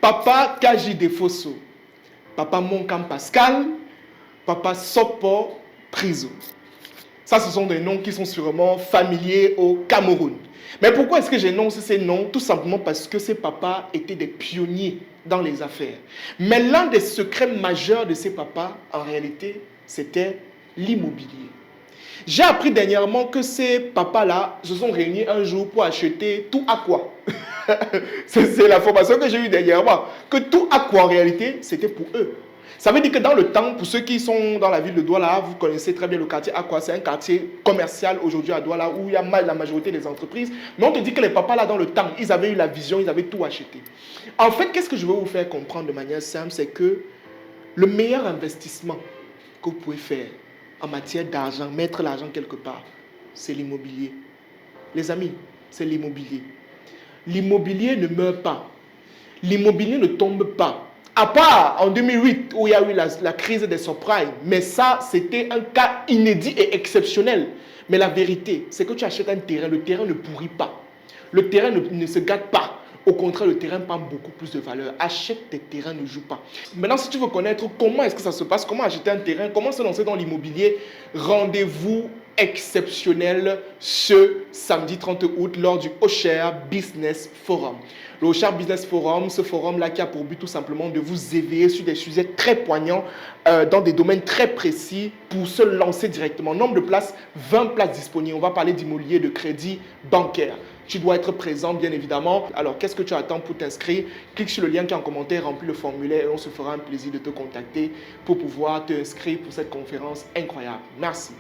Papa Kaji Defosso, Papa Monkam Pascal, Papa Sopo Priso. Ça, ce sont des noms qui sont sûrement familiers au Cameroun. Mais pourquoi est-ce que j'énonce ces noms? Tout simplement parce que ces papas étaient des pionniers dans les affaires. Mais l'un des secrets majeurs de ces papas, en réalité, c'était l'immobilier. J'ai appris dernièrement que ces papas-là se sont réunis un jour pour acheter tout à quoi. C'est l'information que j'ai eue dernièrement. Que tout à quoi, en réalité, c'était pour eux. Ça veut dire que dans le temps, pour ceux qui sont dans la ville de Douala, vous connaissez très bien le quartier Aqua. C'est un quartier commercial aujourd'hui à Douala où il y a la majorité des entreprises. Mais on te dit que les papas là dans le temps, ils avaient eu la vision, ils avaient tout acheté. En fait, qu'est-ce que je veux vous faire comprendre de manière simple, c'est que le meilleur investissement que vous pouvez faire en matière d'argent, mettre l'argent quelque part, c'est l'immobilier. Les amis, c'est l'immobilier. L'immobilier ne meurt pas. L'immobilier ne tombe pas. À part en 2008 où il y a eu la crise des subprimes. Mais ça, c'était un cas inédit et exceptionnel. Mais la vérité, c'est que tu achètes un terrain, le terrain ne pourrit pas. Le terrain ne se gâte pas. Au contraire, le terrain prend beaucoup plus de valeur. Achète tes terrains, ne joue pas. Maintenant, si tu veux connaître comment est-ce que ça se passe, comment acheter un terrain, comment se lancer dans l'immobilier, rendez-vous exceptionnel ce samedi 30 août lors du Osher Business Forum. Le Osher Business Forum, ce forum-là qui a pour but tout simplement de vous éveiller sur des sujets très poignants dans des domaines très précis pour se lancer directement. Nombre de places, 20 places disponibles. On va parler d'immobilier, de crédit bancaire. Tu dois être présent, bien évidemment. Alors, qu'est-ce que tu attends pour t'inscrire? Clique sur le lien qui est en commentaire, remplis le formulaire et on se fera un plaisir de te contacter pour pouvoir t'inscrire pour cette conférence incroyable. Merci.